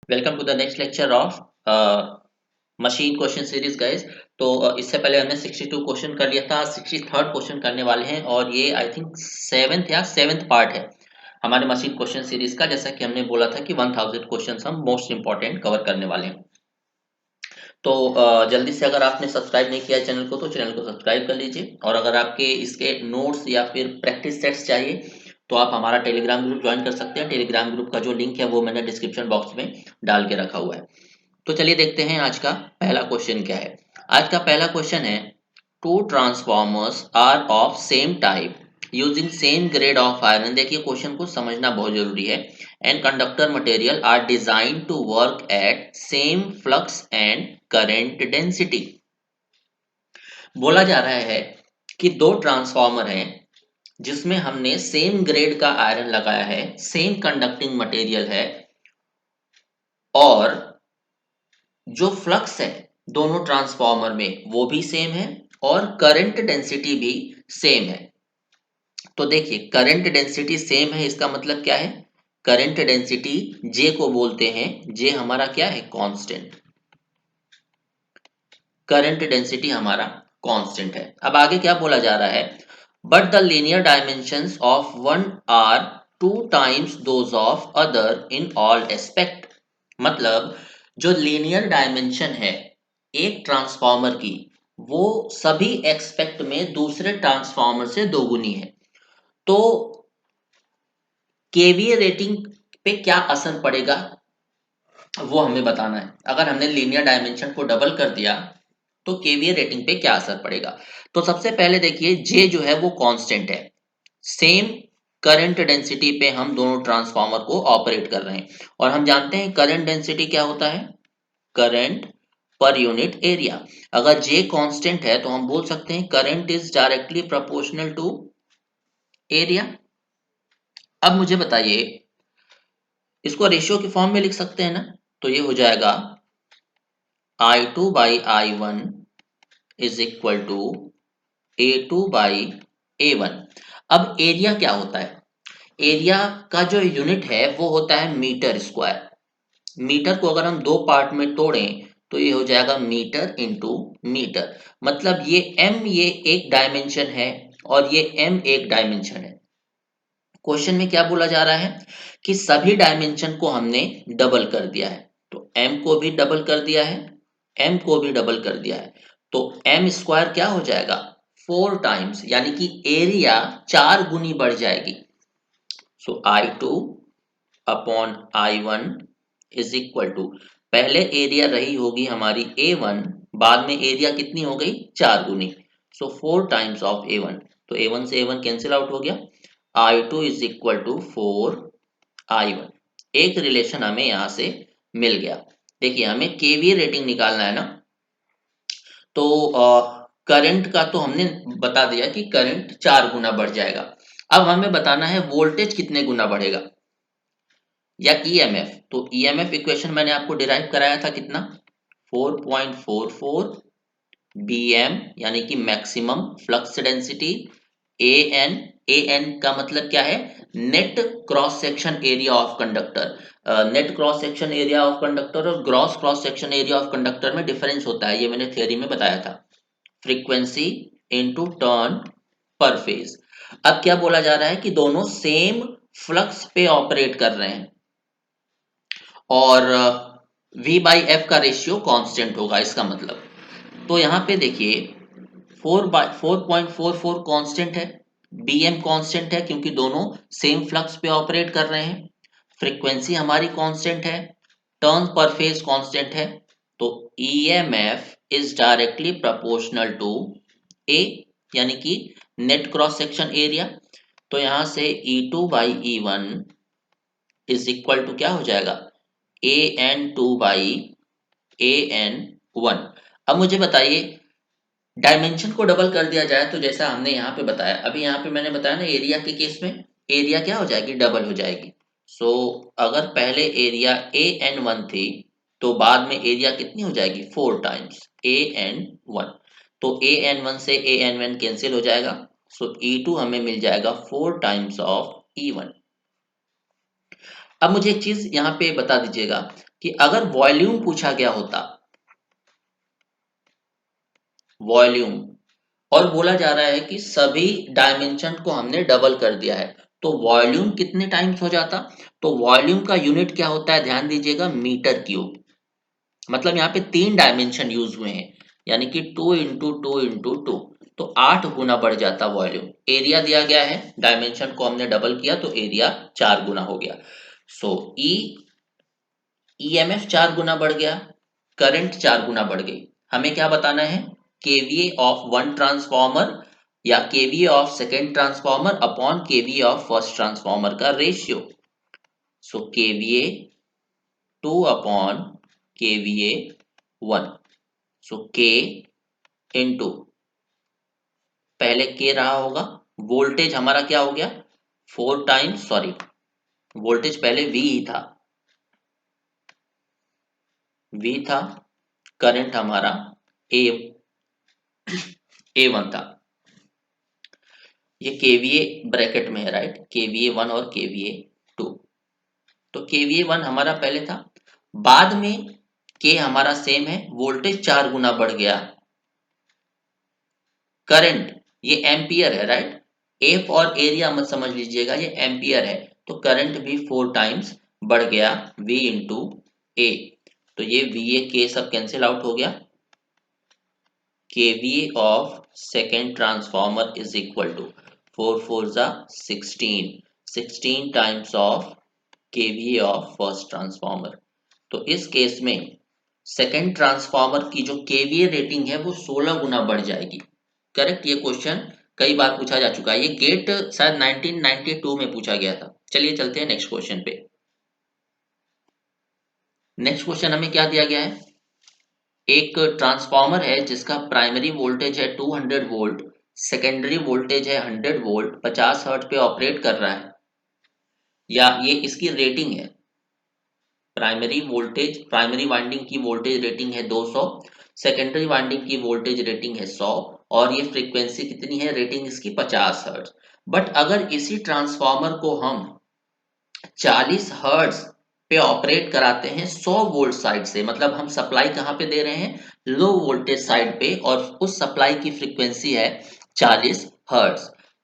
Welcome to the next lecture of machine question series guys. तो इससे पहले हमने 62 क्वेश्चन कर लिया था, 63rd क्वेश्चन करने वाले हैं और ये आई थिंक सेवेंथ पार्ट है हमारे मशीन क्वेश्चन सीरीज का। जैसा कि हमने बोला था कि 1000 क्वेश्चन हम मोस्ट इंपॉर्टेंट कवर करने वाले हैं। तो जल्दी से अगर आपने सब्सक्राइब नहीं किया चैनल को तो चैनल को सब्सक्राइब कर लीजिए, और अगर आपके इसके नोट्स या फिर प्रैक्टिस सेट्स चाहिए तो आप हमारा टेलीग्राम ग्रुप ज्वाइन कर सकते हैं। टेलीग्राम ग्रुप का जो लिंक है वो मैंने डिस्क्रिप्शन बॉक्स में डाल के रखा हुआ है। तो चलिए देखते हैं आज का पहला क्वेश्चन क्या है। आज का पहला क्वेश्चन है, two transformers are of same type using same grade of iron. देखिए क्वेश्चन को समझना बहुत जरूरी है। And conductor material are design to work at same flux and current density. बोला जा रहा है कि दो ट्रांसफॉर्मर हैं जिसमें हमने सेम ग्रेड का आयरन लगाया है, सेम कंडक्टिंग मटेरियल है, और जो फ्लक्स है दोनों ट्रांसफॉर्मर में वो भी सेम है और करंट डेंसिटी भी सेम है। तो देखिए करंट डेंसिटी सेम है, इसका मतलब क्या है, करंट डेंसिटी जे को बोलते हैं, जे हमारा क्या है, कांस्टेंट। करंट डेंसिटी हमारा कांस्टेंट है। अब आगे क्या बोला जा रहा है, but the linear dimensions of one are two times those of other in all aspect. मतलब जो लीनियर डायमेंशन है एक ट्रांसफॉर्मर की, वो सभी एक्सपेक्ट में दूसरे ट्रांसफॉर्मर से दोगुनी है। तो केवीए रेटिंग पे क्या असर पड़ेगा वो हमें बताना है। अगर हमने लीनियर डायमेंशन को डबल कर दिया तो केवीए रेटिंग पे क्या असर पड़ेगा। तो सबसे पहले देखिए जे जो है वो कांस्टेंट है, सेम करंट डेंसिटी पे हम दोनों ट्रांसफार्मर को ऑपरेट कर रहे हैं। और हम जानते हैं करंट डेंसिटी क्या होता है, करंट पर यूनिट एरिया। अगर जे कांस्टेंट है तो हम बोल सकते हैं current is directly proportional to area. अब मुझे बताइए, इसको रेशियो के फॉर्म में लिख सकते हैं ना, तो ये हो जाएगा I2 by I1 is equal to A2 by A1। अब एरिया क्या होता है, एरिया का जो यूनिट है वो होता है मीटर स्क्वायर। मीटर को अगर हम दो पार्ट में तोड़ें तो ये हो जाएगा मीटर इंटू मीटर। मतलब ये m ये एक डायमेंशन है और ये m एक डायमेंशन है। क्वेश्चन में क्या बोला जा रहा है कि सभी डायमेंशन को हमने डबल कर दिया है। तो m को भी डबल कर दिया है, m को भी डबल कर दिया है, तो m स्क्वायर क्या हो जाएगा, 4 टाइम्स, यानी कि एरिया 4 गुनी बढ़ जाएगी। So I2 upon I1 is equal to, पहले एरिया रही होगी हमारी A1, बाद में एरिया कितनी हो गई, 4 गुनी। सो 4 टाइम्स ऑफ A1, तो A1 से A1 कैंसिल आउट हो गया, I2 is equal to 4I1। एक रिलेशन हमें यहां से मिल गया। देखिए हमें केवीए रेटिंग निकालना है ना, तो करंट का तो हमने बता दिया कि करंट 4 गुना बढ़ जाएगा। अब हमें बताना है वोल्टेज कितने गुना बढ़ेगा या ईएमएफ। तो ईएमएफ इक्वेशन मैंने आपको डिराइव कराया था कितना, 4.44 बीएम, यानी कि maximum flux density. N, N का मतलब क्या है, net cross section area of conductor. Net cross section area of conductor और gross cross section area of conductor में डिफरेंस होता है, ये मैंने थ्योरी में बताया था। फ्रीक्वेंसी इनटू टर्न पर फेज। अब क्या बोला जा रहा है कि दोनों सेम फ्लक्स पे ऑपरेट कर रहे हैं और V बाई एफ का रेशियो कांस्टेंट होगा, इसका मतलब। तो यहाँ पे देखिए 4.44 कांस्टेंट है, bm कांस्टेंट है क्योंकि दोनों सेम फ्लक्स पे ऑपरेट कर रहे हैं, फ्रीक्वेंसी हमारी कांस्टेंट है, टर्न पर फेज कांस्टेंट है, तो EMF is directly proportional to A, यानी कि नेट क्रॉस सेक्शन एरिया। तो यहां से E2 by E1 is equal to क्या हो जाएगा, AN2 बाई AN1। अब मुझे बताइए डायमेंशन को डबल कर दिया जाए तो जैसा हमने यहाँ पे बताया, अभी यहाँ पे मैंने बताया ना एरिया के केस में एरिया क्या हो जाएगी, डबल हो जाएगी। सो अगर पहले एरिया AN1 थी तो बाद में एरिया कितनी हो जाएगी, 4 टाइम्स AN1। तो AN1 से AN1 कैंसिल हो जाएगा, सो E2 हमें मिल जाएगा 4 टाइम्स ऑफ E1। अब मुझे एक चीज यहाँ पे बता दीजिएगा कि अगर वॉल्यूम पूछा गया होता, वॉल्यूम, और बोला जा रहा है कि सभी डायमेंशन को हमने डबल कर दिया है, तो वॉल्यूम कितने टाइम्स हो जाता? तो वॉल्यूम का यूनिट क्या होता है, ध्यान दीजिएगा, मीटर क्यूब। मतलब यहाँ पे 3 डायमेंशन यूज हुए हैं, यानी कि 2 इंटू 2 इंटू 2, तो 8 गुना बढ़ जाता वॉल्यूम। एरिया दिया गया है, डायमेंशन को हमने डबल किया तो एरिया 4 गुना हो गया। सो ईएमएफ 4 गुना बढ़ गया, करंट 4 गुना बढ़ गई। हमें क्या बताना है, केवीए ऑफ वन ट्रांसफॉर्मर या KVA of second transformer upon KVA of first transformer का रेशियो। सो केवीए 2 अपॉन केवीए 1, सो के इंटू, पहले के रहा होगा, वोल्टेज हमारा क्या हो गया, 4 टाइम्स, सॉरी वोल्टेज पहले वी ही था, वी था, करंट हमारा ए A1 था, ये केवीए ब्रैकेट में है, राइट, केवीए 1 और केवीए 2। तो केवीए 1 हमारा पहले था, बाद में के हमारा सेम है, वोल्टेज 4 गुना बढ़ गया, करंट ये एम्पियर है, राइट, एफ और एरिया मत समझ लीजिएगा, ये एम्पियर है, तो करंट भी 4 टाइम्स बढ़ गया, V इंटू ए, तो ये VA के सब कैंसिल आउट हो गया, KVA of second transformer is equal to 4 4 जा 16, 16 times of KVA of first transformer. तो इस केस में सेकेंड ट्रांसफॉर्मर की जो KVA रेटिंग है वो 16 गुना बढ़ जाएगी। करेक्ट, ये क्वेश्चन कई बार पूछा जा चुका है, ये गेट शायद 1992 में पूछा गया था। चलिए चलते हैं नेक्स्ट क्वेश्चन पे। नेक्स्ट क्वेश्चन हमें क्या दिया गया है, एक ट्रांसफॉर्मर है जिसका प्राइमरी वोल्टेज है 200 वोल्ट, सेकेंडरी वोल्टेज है 100 वोल्ट, 50 हर्ट्ज पे ऑपरेट कर रहा है, या ये इसकी रेटिंग है, प्राइमरी वोल्टेज, प्राइमरी वाइंडिंग की वोल्टेज रेटिंग है 200, सेकेंडरी वाइंडिंग की वोल्टेज रेटिंग है 100, और ये फ्रीक्वेंसी कितनी है, रेटिंग इसकी 50 हर्ट्ज। बट अगर इसी ट्रांसफॉर्मर को हम 40 हर्ट्ज पे ऑपरेट कराते हैं 100 वोल्ट साइड से, मतलब हम सप्लाई कहाँ पे दे रहे हैं, लो वोल्टेज साइड पे, और उस सप्लाई की फ्रीक्वेंसी है 40 हर्ट्ज,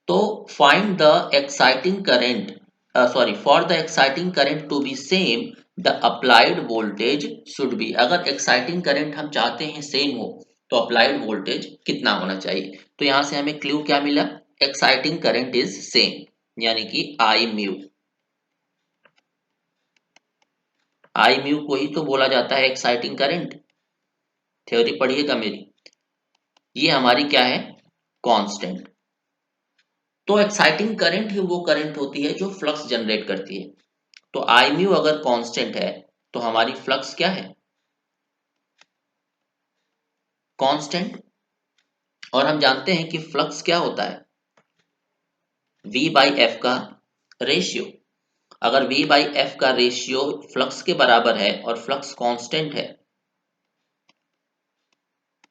तो find the exciting current, sorry, for the exciting current to be same the applied voltage should be. अगर एक्साइटिंग करंट हम चाहते हैं सेम हो तो अप्लाइड वोल्टेज कितना होना चाहिए, तो यहां से हमें क्लू क्या मिला, एक्साइटिंग करंट इज सेम, यानी कि आई म्यू, आई म्यू को ही तो बोला जाता है एक्साइटिंग करंट, थ्योरी पढ़िएगा मेरी। ये हमारी क्या है, कांस्टेंट। तो एक्साइटिंग करंट ही वो करंट होती है जो फ्लक्स जनरेट करती है, तो आई म्यू अगर कांस्टेंट है तो हमारी फ्लक्स क्या है, कांस्टेंट। और हम जानते हैं कि फ्लक्स क्या होता है, V बाई एफ का रेशियो। अगर V बाई एफ का रेशियो फ्लक्स के बराबर है और फ्लक्स कांस्टेंट है,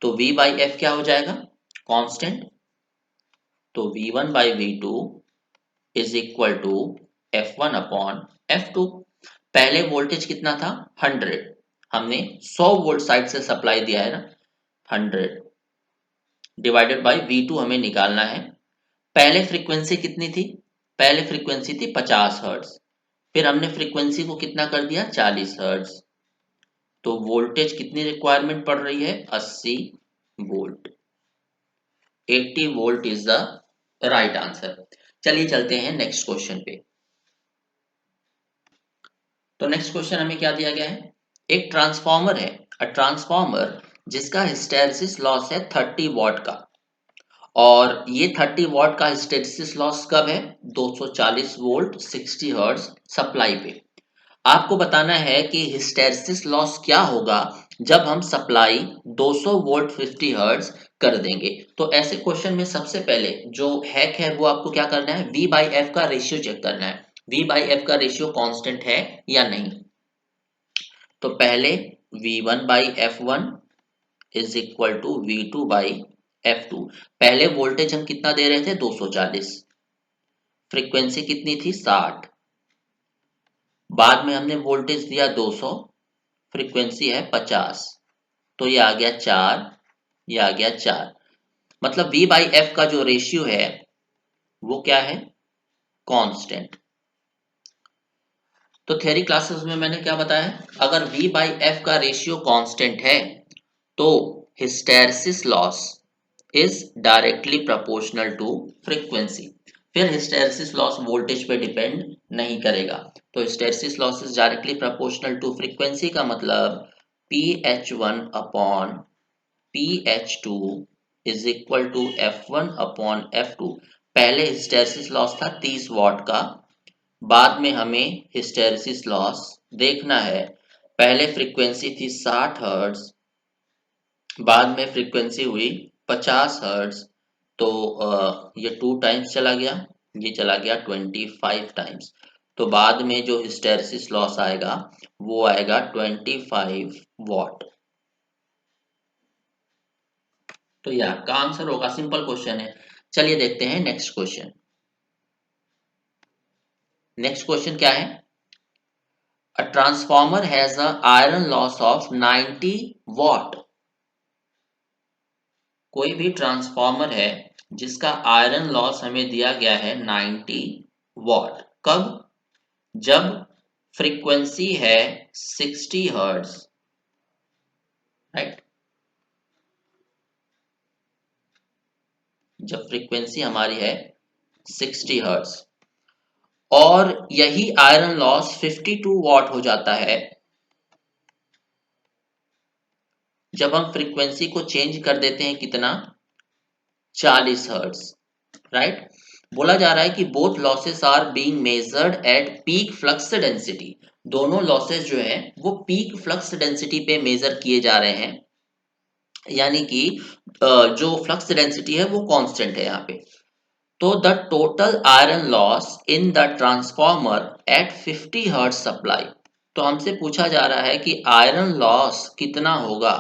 तो V बाई एफ क्या हो जाएगा, कांस्टेंट, तो V1 by V2 is equal to F1 upon F2। पहले वोल्टेज कितना था, 100, हमने 100 वोल्ट साइड से सप्लाई दिया है ना, 100 डिवाइडेड बाई V2 हमें निकालना है। पहले फ्रीक्वेंसी कितनी थी, पहले फ्रीक्वेंसी थी 50 हर्ट्ज, फिर हमने फ्रीक्वेंसी को कितना कर दिया, 40 हर्ट्ज, तो वोल्टेज कितनी रिक्वायरमेंट पड़ रही है, 80 volt, 80 volt is the right answer. चलिए चलते हैं नेक्स्ट क्वेश्चन पे। तो नेक्स्ट क्वेश्चन हमें क्या दिया गया है, एक ट्रांसफॉर्मर है, अ ट्रांसफॉर्मर जिसका हिस्टैरिसीस लॉस है 30 वॉट का, और ये 30 वॉट का हिस्टैरिसीस लॉस कब है, 240 वोल्ट 60 हर्ट्ज सप्लाई पे। आपको बताना है कि हिस्टैरिसीस लॉस क्या होगा जब हम सप्लाई 200 वोल्ट 50 हर्ट्ज कर देंगे। तो ऐसे क्वेश्चन में सबसे पहले जो हैक है वो आपको क्या करना है, V बाई एफ का रेशियो चेक करना है, V बाई एफ का रेशियो कांस्टेंट है या नहीं। तो पहले V1 by F1 is equal to V2 by F2। पहले वोल्टेज हम कितना दे रहे थे, 240, फ्रीक्वेंसी कितनी थी, 60, बाद में हमने वोल्टेज दिया 200, फ्रीक्वेंसी है 50, तो ये आ गया 4, ये आ गया 4। मतलब V बाई एफ का जो रेशियो है वो क्या है, कांस्टेंट। तो थ्योरी क्लासेस में मैंने क्या बताया है, अगर V बाई एफ का रेशियो कांस्टेंट है तो hysteresis loss is directly proportional to frequency. फिर हिस्टैरिसीस लॉस वोल्टेज पे डिपेंड नहीं करेगा, तो hysteresis loss is directly proportional to frequency का मतलब PH1 upon PH2 is equal to F1 upon F2। पहले हिस्टैरिसीस लॉस था 30 वॉट का, बाद में हमें हिस्टैरिसीस लॉस देखना है। पहले फ्रीक्वेंसी थी 60 हर्ट्ज, बाद में फ्रीक्वेंसी हुई 50 हर्ट्ज, तो ये 2 टाइम्स चला गया, ये चला गया 25 टाइम्स। तो बाद में जो हिस्टैरिसीस लॉस आएगा वो आएगा 25 वॉट। तो ये आपका आंसर होगा, सिंपल क्वेश्चन है। चलिए देखते हैं नेक्स्ट क्वेश्चन। नेक्स्ट क्वेश्चन क्या है, a transformer has a iron loss of 90 what. कोई भी ट्रांसफॉर्मर है जिसका आयरन लॉस हमें दिया गया है 90 वॉट। कब, जब फ्रीक्वेंसी है 60 हर्ट्ज, राइट। जब फ्रीक्वेंसी हमारी है 60 हर्ट्ज और यही आयरन लॉस 52 वॉट हो जाता है जब हम फ्रीक्वेंसी को चेंज कर देते हैं कितना, 40 हर्ट्ज, राइट। बोला जा रहा है कि both losses are being measured at peak flux density. दोनों लॉसेस जो है वो पीक फ्लक्स डेंसिटी पे मेजर किए जा रहे हैं, यानी कि जो फ्लक्स डेंसिटी है वो कांस्टेंट है यहाँ पे। तो the total iron loss in the transformer at 50 hertz supply. तो हमसे पूछा जा रहा है कि आयरन लॉस कितना होगा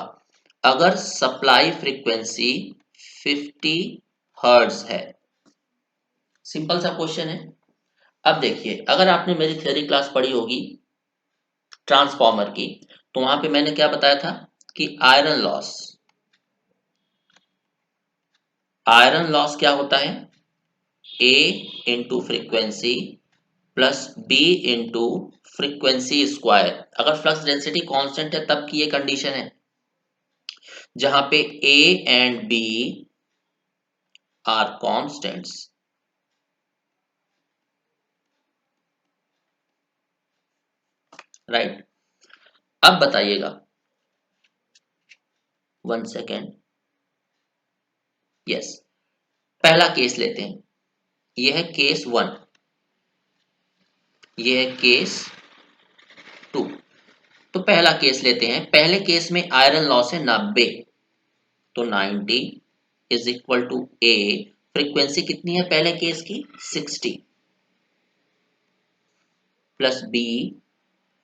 अगर सप्लाई फ्रीक्वेंसी 50 हर्ट्ज है। सिंपल सा क्वेश्चन है। अब देखिए, अगर आपने मेरी थ्योरी क्लास पढ़ी होगी ट्रांसफॉर्मर की, तो वहां पे मैंने क्या बताया था कि आयरन लॉस क्या होता है, A into frequency plus B into frequency square. अगर फ्लक्स डेंसिटी कांस्टेंट है तब की ये कंडीशन है, जहां पे A and B are constants, right. अब बताइएगा, 1 सेकेंड, यस। पहला केस लेते हैं, यह है केस 1, यह है केस 2। तो पहला केस लेते हैं, पहले केस में आयरन लॉस है 90, तो 90 is equal to A, frequency कितनी है पहले केस की 60, प्लस बी,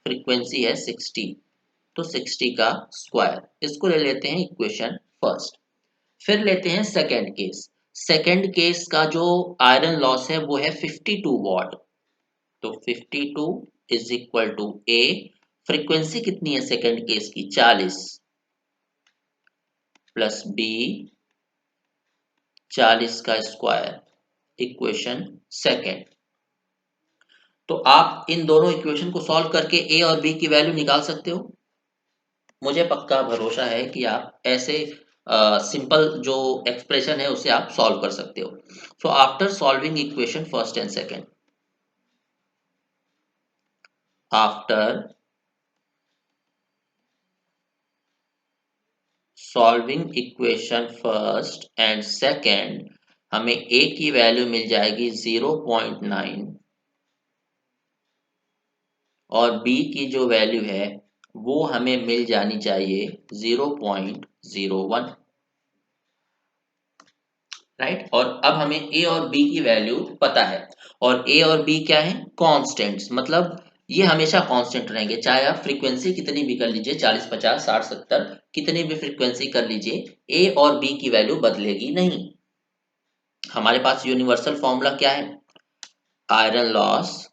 फ्रीक्वेंसी है 60, तो 60 का स्क्वायर। इसको ले लेते हैं इक्वेशन फर्स्ट। फिर लेते हैं सेकेंड केस। सेकेंड केस का जो आयरन लॉस है वो है 52 वॉट, तो 52 is equal to A, frequency कितनी है सेकेंड केस की 40, प्लस बी 40 का स्क्वायर, इक्वेशन सेकेंड। तो आप इन दोनों इक्वेशन को सॉल्व करके ए और बी की वैल्यू निकाल सकते हो। मुझे पक्का भरोसा है कि आप ऐसे सिंपल जो एक्सप्रेशन है उसे आप सॉल्व कर सकते हो। So after solving equation first and second, after solving equation first and second, हमें ए की वैल्यू मिल जाएगी 0.9 और बी की जो वैल्यू है वो हमें मिल जानी चाहिए 0.01, राइट। और अब हमें ए और बी की वैल्यू पता है, और ए और बी क्या है, कांस्टेंट्स, मतलब ये हमेशा कांस्टेंट रहेंगे, चाहे आप फ्रीक्वेंसी कितनी भी कर लीजिए, 40 50 60 70 कितनी भी फ्रीक्वेंसी कर लीजिए, ए और बी की वैल्यू बदलेगी नहीं। हमारे पास यूनिवर्सल फॉर्मूला क्या है, iron loss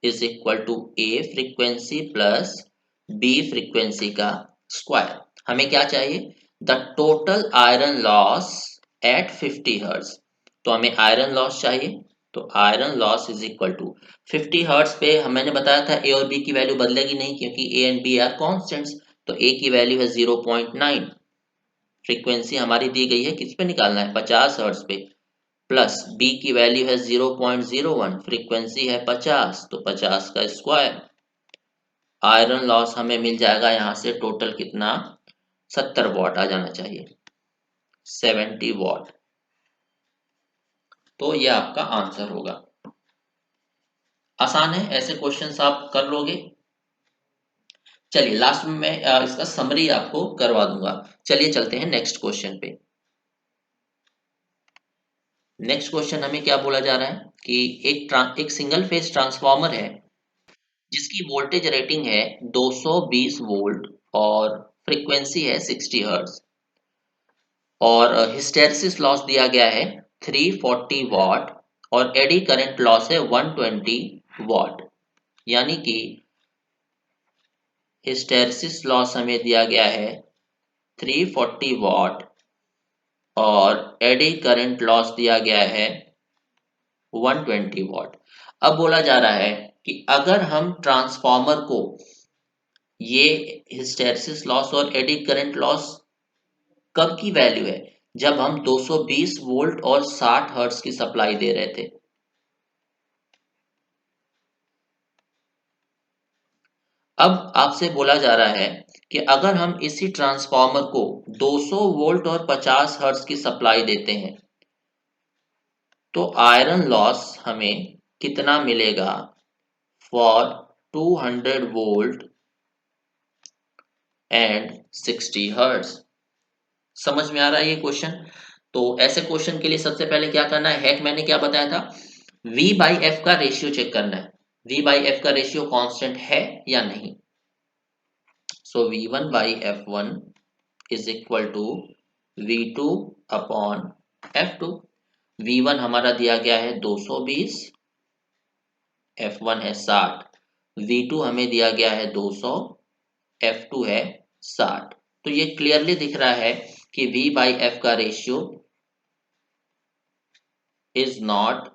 is equal to A frequency plus B frequency का स्क्वायर। हमें क्या चाहिए? The total iron loss at 50 hertz. तो हमें आयरन लॉस चाहिए, तो iron loss is equal to 50 hertz पे मैंने बताया था ए और बी की वैल्यू बदलेगी नहीं क्योंकि A and B are constants. तो ए की वैल्यू है 0.9, फ्रीक्वेंसी हमारी दी गई है किस पे निकालना है? 50 हर्ट्ज पे, प्लस बी की वैल्यू है 0.01, फ्रीक्वेंसी है 50, तो 50 का स्क्वायर। आयरन लॉस हमें मिल जाएगा यहाँ से टोटल कितना? 70 वॉट आ जाना चाहिए, 70 वॉट। तो ये आपका आंसर होगा। आसान है, ऐसे क्वेश्चंस आप कर लोगे। चलिए लास्ट में मैं इसका समरी आपको करवा दूंगा। चलिए चलते हैं नेक्स्ट क्वेश्चन पे। नेक्स्ट क्वेश्चन हमें क्या बोला जा रहा है कि एक सिंगल फेज ट्रांसफॉर्मर है जिसकी वोल्टेज रेटिंग है 220 वोल्ट और फ्रीक्वेंसी है 60 हर्ट्ज, और हिस्टैरिसीस लॉस दिया गया है 340 वॉट और एडी करंट लॉस है 120 वॉट। यानी कि हिस्टैरिसीस लॉस हमें दिया गया है 340 वॉट और एडी करंट लॉस दिया गया है 120 वॉट। अब बोला जा रहा है कि अगर हम ट्रांसफॉर्मर को ये हिस्टैरिसीस लॉस और एडी करंट लॉस कब की वैल्यू है? जब हम 220 वोल्ट और 60 हर्ट्ज की सप्लाई दे रहे थे। अब आपसे बोला जा रहा है कि अगर हम इसी ट्रांसफॉर्मर को 200 वोल्ट और 50 हर्ट्ज की सप्लाई देते हैं तो आयरन लॉस हमें कितना मिलेगा फॉर 200 वोल्ट एंड 60 हर्ट्ज? समझ में आ रहा है ये क्वेश्चन? तो ऐसे क्वेश्चन के लिए सबसे पहले क्या करना है, हैक मैंने क्या बताया था, V बाई एफ का रेशियो चेक करना है। V बाई एफ का रेशियो कांस्टेंट है या नहीं। So V1 by F1 is equal to V2 upon F2। V1 हमारा दिया गया है 220, F1 है 60, V2 हमें दिया गया है 200, F2 है 60। तो ये क्लियरली दिख रहा है कि V बाई एफ का रेशियो इज नॉट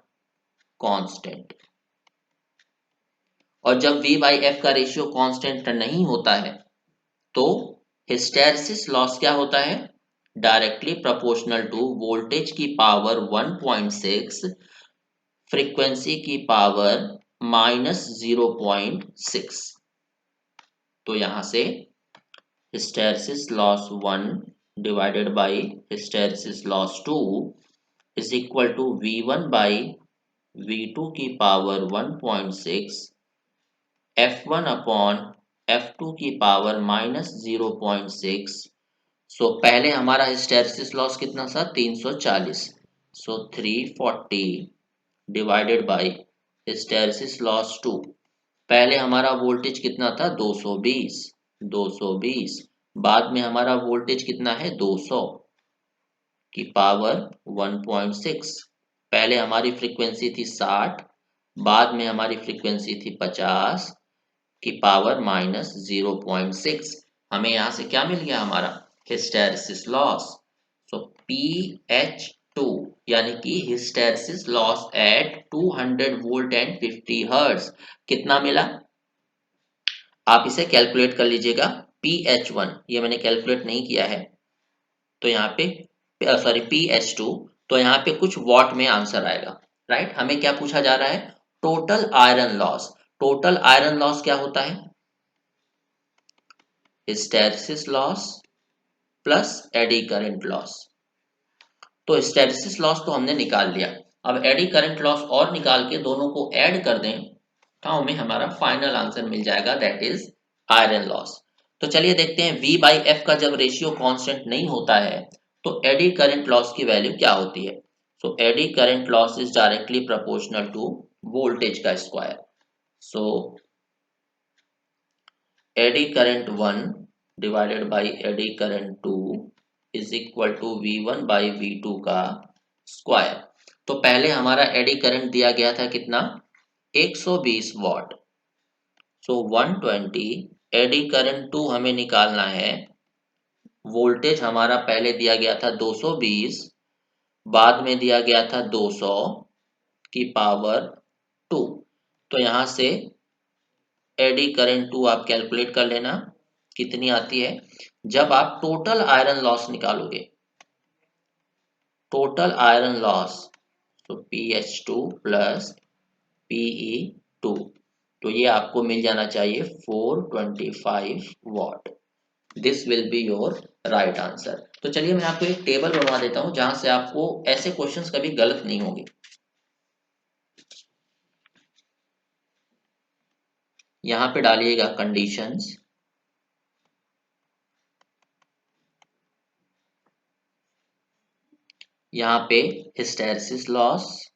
कांस्टेंट। और जब V बाई एफ का रेशियो कांस्टेंट नहीं होता है तो हिस्टैरिसीस लॉस क्या होता है? डायरेक्टली प्रोपोर्शनल टू वोल्टेज की पावर 1.6 फ्रीक्वेंसी की पावर -0.6। तो यहां से hysteresis loss 1 divided by hysteresis loss 2 is equal to V1 by V2 की पावर 1.6 F1 अपॉन F2 की पावर -0.6। सो पहले हमारा हिस्टैरिसीस लॉस कितना था? 340। सो 340 डिवाइडेड बाई हिस्टैरिसीस लॉस 2। पहले हमारा वोल्टेज कितना था? 220। 220 बाद में हमारा वोल्टेज कितना है? 200 की पावर 1.6। पहले हमारी फ्रीक्वेंसी थी 60, बाद में हमारी फ्रीक्वेंसी थी 50 की पावर -0.6। हमें यहां से क्या मिल गया? हमारा हिस्टैरिसीस लॉस। सो PH2 यानी कि hysteresis loss at 200 volt and 50 hertz कितना मिला? आप इसे कैलकुलेट कर लीजिएगा। PH1 ये मैंने कैलकुलेट नहीं किया है, तो यहाँ पे सॉरी PH2, तो यहाँ पे कुछ वॉट में आंसर आएगा। राइट, हमें क्या पूछा जा रहा है? Total iron loss. Total iron loss क्या होता है? Hysteresis loss plus AD current loss. तो हिस्टैरिसीस लॉस तो हमने निकाल लिया, अब एडी करंट लॉस और निकाल के दोनों को ऐड कर दें तो हमें हमारा फाइनल आंसर मिल जाएगा, दैट इज आयरन लॉस। तो चलिए देखते हैं V बाई एफ का जब रेशियो कांस्टेंट नहीं होता है तो एडी करंट लॉस की वैल्यू क्या होती है। So eddy current loss is directly proportional to voltage का square. So eddy current 1 divided by eddy current 2 is equal to V1 by V2 का स्क्वायर। तो पहले हमारा एडी करंट दिया गया था कितना? 120 watt. So 120 eddy current two हमें निकालना है, वोल्टेज हमारा पहले दिया गया था 220, बाद में दिया गया था 200 की पावर 2। तो यहाँ से एडी करंट टू आप कैलकुलेट कर लेना कितनी आती है। जब आप टोटल आयरन लॉस निकालोगे, टोटल आयरन लॉस, तो PH2 प्लस PE2, तो ये आपको मिल जाना चाहिए 425 what. This will be your right answer. तो चलिए मैं आपको एक टेबल बनवा देता हूं जहां से आपको ऐसे क्वेश्चंस कभी गलत नहीं होंगे। यहां पे डालिएगा कंडीशंस, यहाँ पे हिस्टैरिसीस लॉस,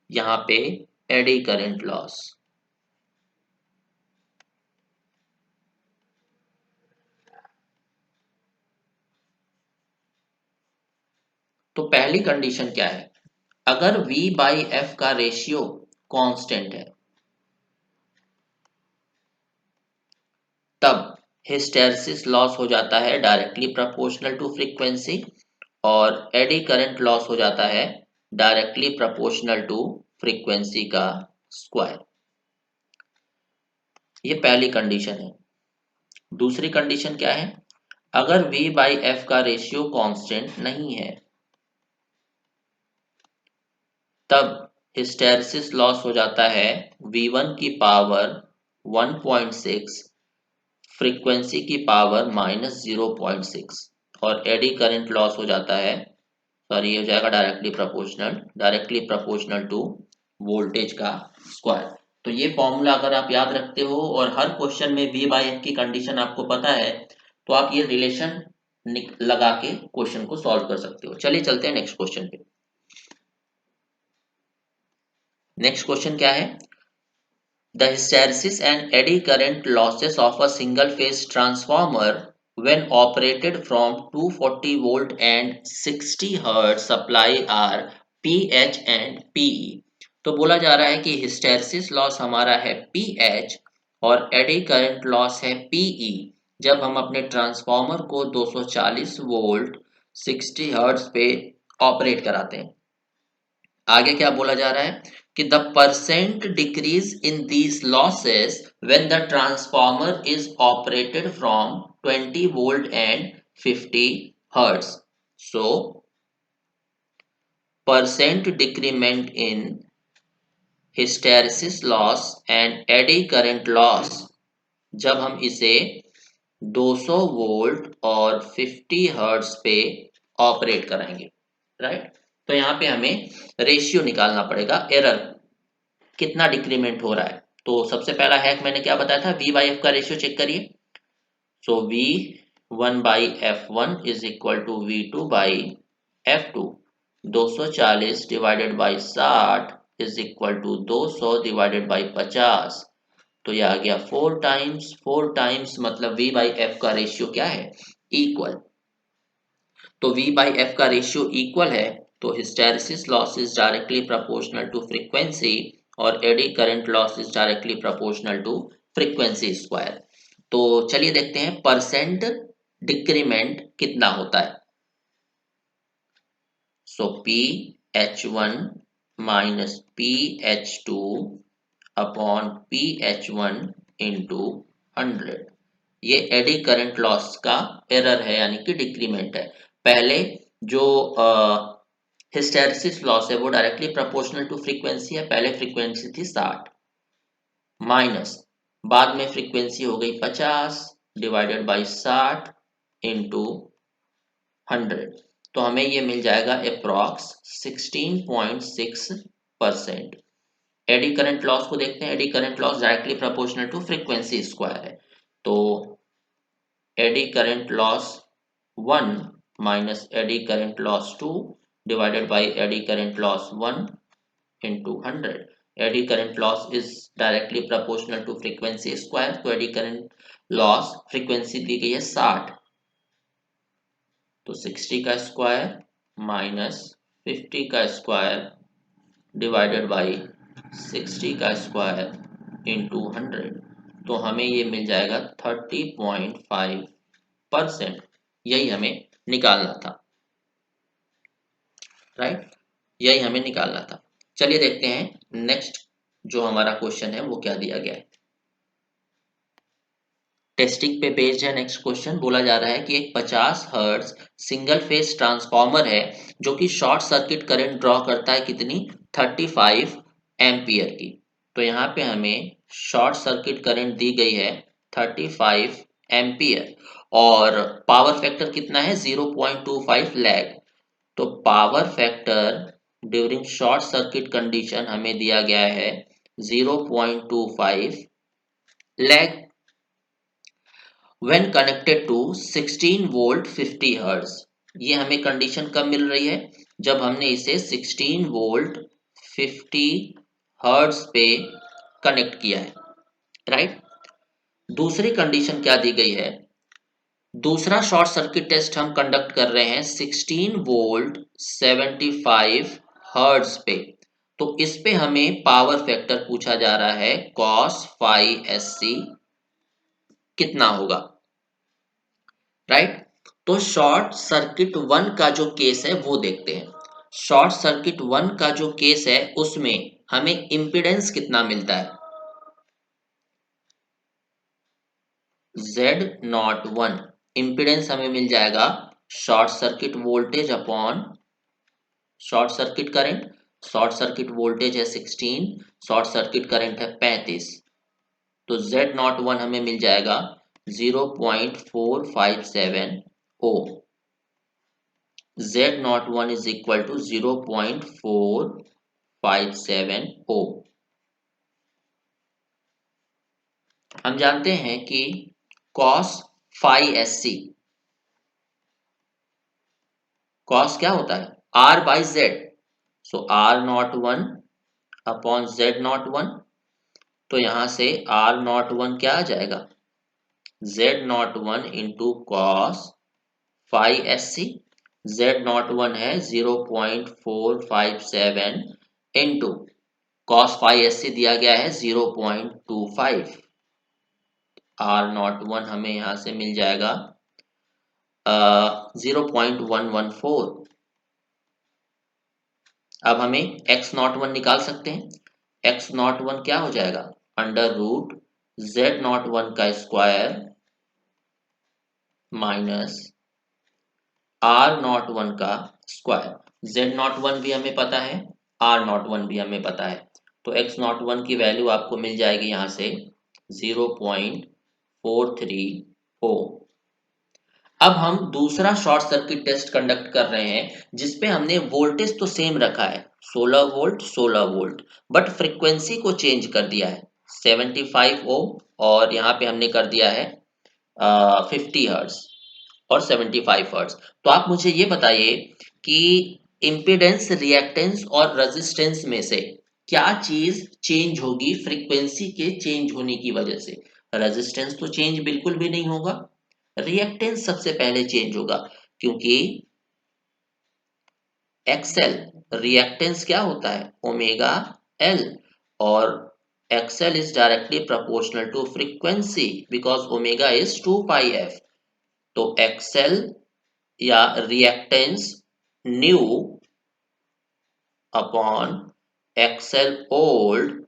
यहाँ पे एडी करंट लॉस। तो पहली कंडीशन क्या है, अगर V बाई एफ का रेशियो कांस्टेंट है तब हिस्टैरिसीस लॉस हो जाता है डायरेक्टली प्रोपोर्शनल टू फ्रीक्वेंसी, और एडी करंट लॉस हो जाता है डायरेक्टली प्रोपोर्शनल टू फ्रीक्वेंसी का स्क्वायर। ये पहली कंडीशन है। दूसरी कंडीशन क्या है, अगर V बाई एफ का रेशियो कांस्टेंट नहीं है तब हिस्टैरिसीस लॉस हो जाता है V1 की पावर 1.6 फ्रीक्वेंसी की पावर -0.6, और एडी करंट लॉस हो जाता है, सॉरी ये हो जाएगा डायरेक्टली प्रोपोर्शनल टू वोल्टेज का स्क्वायर। तो ये फॉर्मूला अगर आप याद रखते हो और हर क्वेश्चन में V बाई एफ की कंडीशन आपको पता है तो आप ये रिलेशन लगा के क्वेश्चन को सॉल्व कर सकते हो। चलिए चलते हैं नेक्स्ट क्वेश्चन पे। नेक्स्ट क्वेश्चन क्या है, the hysteresis and eddy current losses of a single phase transformer when operated from 240 volt and 60 hertz supply are PH and PE। तो बोला जा रहा है कि हिस्टैरिसीस लॉस हमारा है PH और एडी करंट लॉस है PE जब हम अपने ट्रांसफार्मर को 240 वोल्ट 60 हर्ट्ज पे ऑपरेट कराते हैं। आगे क्या बोला जा रहा है कि the percent decrease in these losses when the transformer is operated from 20 volt and 50 hertz. So percent decrement in hysteresis loss and AD current loss जब हम इसे 200 वोल्ट और 50 हर्ट्ज पे ऑपरेट कराएंगे, राइट। तो यहाँ पे हमें रेशियो निकालना पड़ेगा, एरर कितना डिक्रीमेंट हो रहा है। तो सबसे पहला हैक मैंने क्या बताया था, V बाई एफ का रेशियो चेक करिए। So V1 by F1 is equal to V2 by F2। 240 divided by 60 is equal to 200 divided by 50। तो यह आ गया 4 टाइम्स मतलब V बाई एफ का रेशियो क्या है, इक्वल। तो V बाई एफ का रेशियो इक्वल है तो hysteresis loss is directly proportional to frequency और eddy current loss is directly proportional to frequency square. तो चलिए देखते हैं परसेंट डिक्रीमेंट कितना होता है। सो PH1 minus PH2 upon PH1 into 100। ये एडी करंट लॉस का एरर है यानी कि डिक्रीमेंट है। पहले जो हिस्टैरिसीस लॉस है वो डायरेक्टली प्रोपोर्शनल टू फ्रीक्वेंसी है, पहले फ्रीक्वेंसी थी 60 माइनस बाद में फ्रीक्वेंसी हो गई 50 डिवाइडेड बाई 60 इंटू 100। तो हमें ये मिल जाएगा अप्रॉक्स 16.6%। एडी करंट लॉस को देखते हैं, eddy current loss directly proportional to frequency square है। तो eddy current loss 1 minus eddy current loss 2 divided by eddy current loss 1 into 100। Eddy current loss is directly proportional to frequency square. तो eddy current loss frequency दी गई है 60, तो 60 का square minus 50 का square divided by 60 का square into 100, तो हमें ये मिल जाएगा 30.5%। यही हमें निकालना था, राइट, यही हमें निकालना था। चलिए देखते हैं नेक्स्ट जो हमारा क्वेश्चन है वो क्या दिया गया है। टेस्टिंग पे बेस्ड है नेक्स्ट क्वेश्चन। बोला जा रहा है कि एक 50 हर्ट्ज सिंगल फेज ट्रांसफॉर्मर है जो कि शॉर्ट सर्किट करंट ड्रॉ करता है कितनी, 35 एम्पियर की। तो यहाँ पे हमें शॉर्ट सर्किट करंट दी गई है 35 एम्पियर और पावर फैक्टर कितना है 0.25 लैग। तो power factor during short circuit condition हमें दिया गया है 0.25 lag when connected to 16 volt 50 hertz. ये हमें कंडीशन कब मिल रही है, जब हमने इसे 16 वोल्ट 50 हर्ट्ज पे कनेक्ट किया है, राइट। दूसरी कंडीशन क्या दी गई है, दूसरा शॉर्ट सर्किट टेस्ट हम कंडक्ट कर रहे हैं 16 वोल्ट 75 हर्ट्ज पे। तो इस पे हमें पावर फैक्टर पूछा जा रहा है cos phi SC कितना होगा, राइट। तो शॉर्ट सर्किट 1 का जो केस है वो देखते हैं। शॉर्ट सर्किट 1 का जो केस है उसमें हमें इम्पीडेंस कितना मिलता है, Z01। इम्पीडेंस हमें मिल जाएगा short circuit voltage upon short circuit current. Short circuit voltage है 16, शॉर्ट सर्किट करंट है 35, तो Z01 हमें मिल जाएगा 0.457 ओम। Z01 is equal to 0.457 ओम। हम जानते हैं कि cos phi SC, cos क्या होता है R by Z, so R01 upon Z01, तो यहां से R01 क्या आ जाएगा Z01 into cos phi SC। Z01 है 0.457 इंटू cos phi SC दिया गया है 0.25। R01 हमें यहां से मिल जाएगा 0.114। अब हमें x01 निकाल सकते हैं। x01 क्या हो जाएगा, अंडर रूट Z01 का स्क्वायर माइनस R01 का स्क्वायर। Z01 भी हमें पता है, R01 भी हमें पता है, तो x01 की वैल्यू आपको मिल जाएगी यहां से 0.43 ओम। अब हम दूसरा शॉर्ट सर्किट टेस्ट कंडक्ट कर रहे हैं जिसपे हमने वोल्टेज तो सेम रखा है 16 वोल्ट 16 वोल्ट, बट फ्रीक्वेंसी को चेंज कर दिया है 75 ओम और यहाँ पे हमने कर दिया है 50 हर्ट्ज और 75 हर्ट्ज। तो आप मुझे ये बताइए कि इम्पीडेंस, रिएक्टेंस और रेजिस्टेंस में से क्या चीज चेंज होगी फ्रीक्वेंसी के चेंज होने की वजह से। रेजिस्टेंस तो चेंज बिल्कुल भी नहीं होगा, रिएक्टेंस सबसे पहले चेंज होगा क्योंकि एक्सएल रिएक्टेंस क्या होता है ओमेगा एल, और XL is directly proportional to frequency because omega is 2 pi F. तो एक्सएल या reactance new upon XL old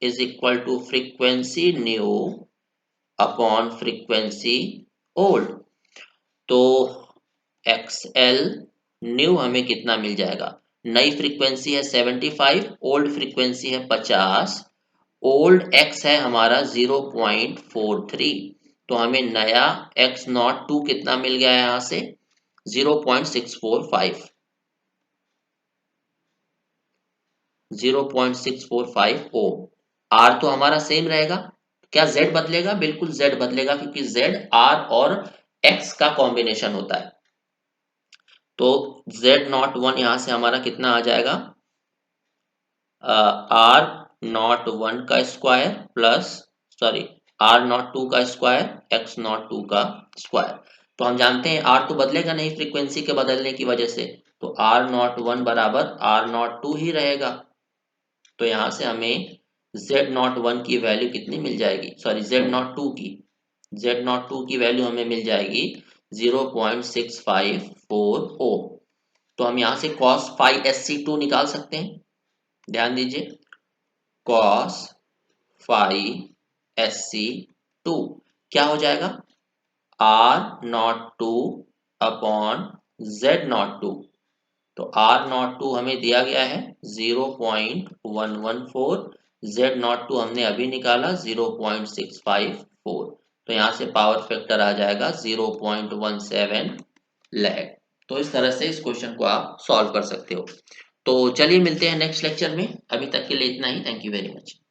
is equal to frequency new upon frequency old. तो एक्सएल न्यू हमें कितना मिल जाएगा, नई फ्रीक्वेंसी है 75, ओल्ड फ्रीक्वेंसी है 50, ओल्ड एक्स है हमारा 0.43, तो हमें नया एक्स नॉट 2 कितना मिल गया है यहां से 0.645 0.645 ओम। आर तो हमारा सेम रहेगा, क्या जेड बदलेगा, बिल्कुल जेड बदलेगा क्योंकि जेड आर और एक्स का कॉम्बिनेशन होता है। तो Z01 यहां से हमारा कितना आ जाएगा R01 का स्क्वायर प्लस सॉरी R02 का स्क्वायर X02 का स्क्वायर। तो हम जानते हैं R तो बदलेगा नहीं फ्रीक्वेंसी के बदलने की वजह से, तो R01 बराबर R02 ही रहेगा। तो यहाँ से हमें Z01 की वैल्यू कितनी मिल जाएगी, सॉरी Z02 की, Z02 की वैल्यू हमें मिल जाएगी 0.654 ओम। तो हम यहाँ से cos फाई SC2 निकाल सकते हैं। ध्यान दीजिए, cos फाई SC2 क्या हो जाएगा, R02 अपॉन Z02। तो R02 हमें दिया गया है 0.114, Z02 हमने अभी निकाला 0.654। तो यहाँ से पावर फैक्टर आ जाएगा 0.17 लैग। तो इस तरह से इस क्वेश्चन को आप सॉल्व कर सकते हो। तो चलिए मिलते हैं नेक्स्ट लेक्चर में, अभी तक के लिए इतना ही। Thank you very much.